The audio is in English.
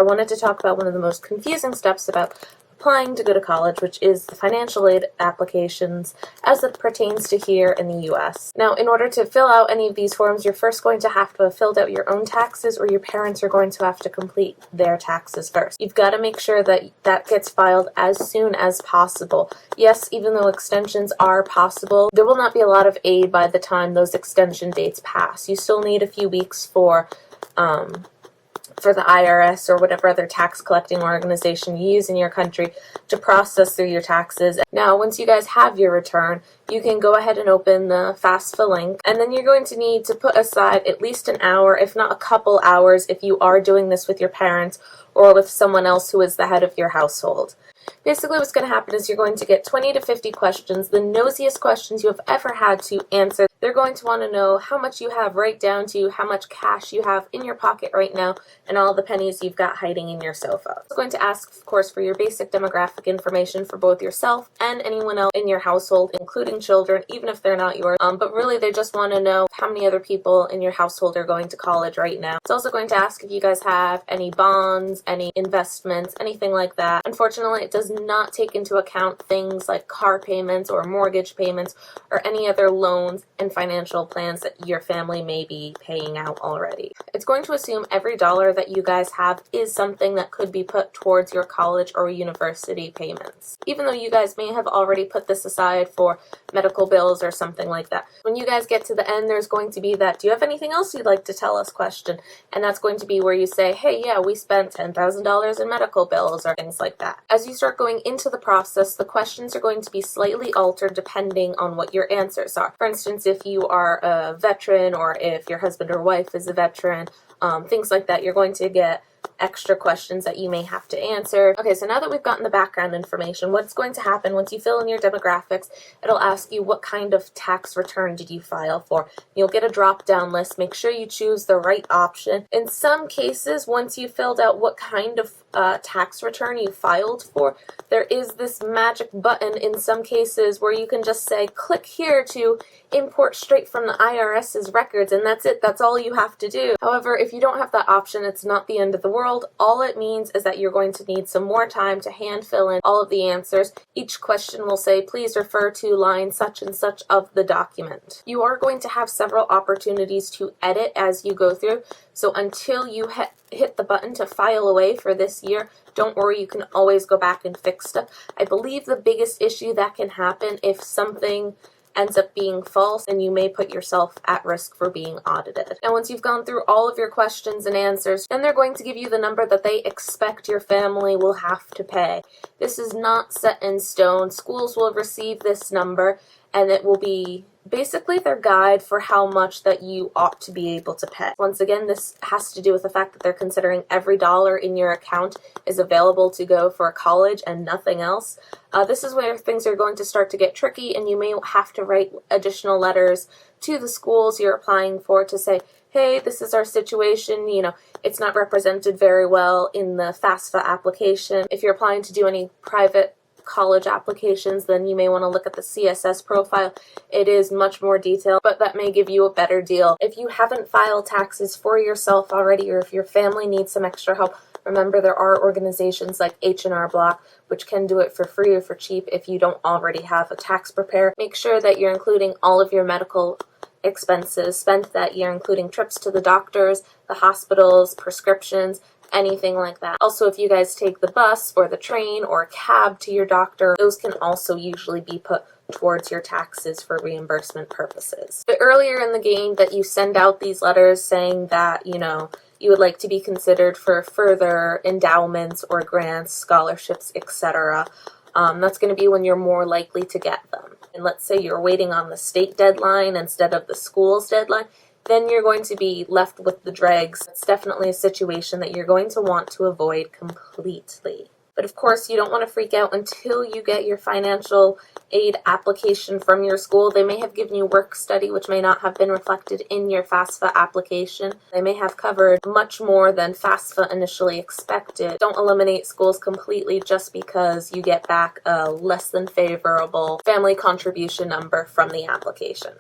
wanted to talk about one of the most confusing steps about applying to go to college, which is the financial aid applications as it pertains to here in the US. Now, in order to fill out any of these forms, you're first going to have to have filled out your own taxes, or your parents are going to have to complete their taxes first. You've got to make sure that that gets filed as soon as possible. Yes, even though extensions are possible, there will not be a lot of aid by the time those extension dates pass. You still need a few weeks for the IRS or whatever other tax collecting organization you use in your country to process through your taxes. Now, once you guys have your return, you can go ahead and open the FAFSA link, and then you're going to need to put aside at least an hour, if not a couple hours, if you are doing this with your parents or with someone else who is the head of your household. Basically, what's going to happen is you're going to get 20 to 50 questions, the nosiest questions you have ever had to answer. They're going to want to know how much you have, right down to how much cash you have in your pocket right now and all the pennies you've got hiding in your sofa. It's going to ask, of course, for your basic demographic information for both yourself and anyone else in your household, including children, even if they're not yours. But really, they just want to know how many other people in your household are going to college right now. It's also going to ask if you guys have any bonds, any investments, anything like that. Unfortunately, it does not take into account things like car payments or mortgage payments or any other loans and financial plans that your family may be paying out already. It's going to assume every dollar that you guys have is something that could be put towards your college or university payments, even though you guys may have already put this aside for medical bills or something like that. When you guys get to the end, there's going to be that "do you have anything else you'd like to tell us?" question, and that's going to be where you say, "Hey, yeah, we spent $10,000 in medical bills," or things like that. As you start going into the process, the questions are going to be slightly altered depending on what your answers are. For instance, if you are a veteran or if your husband or wife is a veteran, things like that, you're going to get extra questions that you may have to answer. Okay, so now that we've gotten the background information, what's going to happen once you fill in your demographics, it'll ask you what kind of tax return did you file for. You'll get a drop-down list. Make sure you choose the right option. In some cases, once you filled out what kind of tax return you filed for, there is this magic button in some cases where you can just say, click here to import straight from the IRS's records, and that's it. That's all you have to do. However, if you don't have that option, it's not the end of the world. All it means is that you're going to need some more time to hand fill in all of the answers. Each question will say, please refer to line such and such of the document. You are going to have several opportunities to edit as you go through, so until you hit the button to file away for this year, don't worry, you can always go back and fix stuff. I believe the biggest issue that can happen if something ends up being false, and you may put yourself at risk for being audited. Now, once you've gone through all of your questions and answers, then they're going to give you the number that they expect your family will have to pay. This is not set in stone. Schools will receive this number, and it will be basically their guide for how much that you ought to be able to pay. Once again, this has to do with the fact that they're considering every dollar in your account is available to go for college and nothing else. This is where things are going to start to get tricky, and you may have to write additional letters to the schools you're applying for to say, hey, this is our situation, it's not represented very well in the FAFSA application. If you're applying to do any private college applications, then you may want to look at the CSS profile. It is much more detailed, but that may give you a better deal. If you haven't filed taxes for yourself already, or if your family needs some extra help, remember there are organizations like H&R Block which can do it for free or for cheap if you don't already have a tax preparer. Make sure that you're including all of your medical expenses spent that year, including trips to the doctors, the hospitals, prescriptions, anything like that. Also, if you guys take the bus or the train or a cab to your doctor, those can also usually be put towards your taxes for reimbursement purposes. The earlier in the game that you send out these letters saying that, you would like to be considered for further endowments or grants, scholarships, etc., that's going to be when you're more likely to get them. And let's say you're waiting on the state deadline instead of the school's deadline, then you're going to be left with the dregs. It's definitely a situation that you're going to want to avoid completely. But of course, you don't want to freak out until you get your financial aid application from your school. They may have given you work study, which may not have been reflected in your FAFSA application. They may have covered much more than FAFSA initially expected. Don't eliminate schools completely just because you get back a less than favorable family contribution number from the application.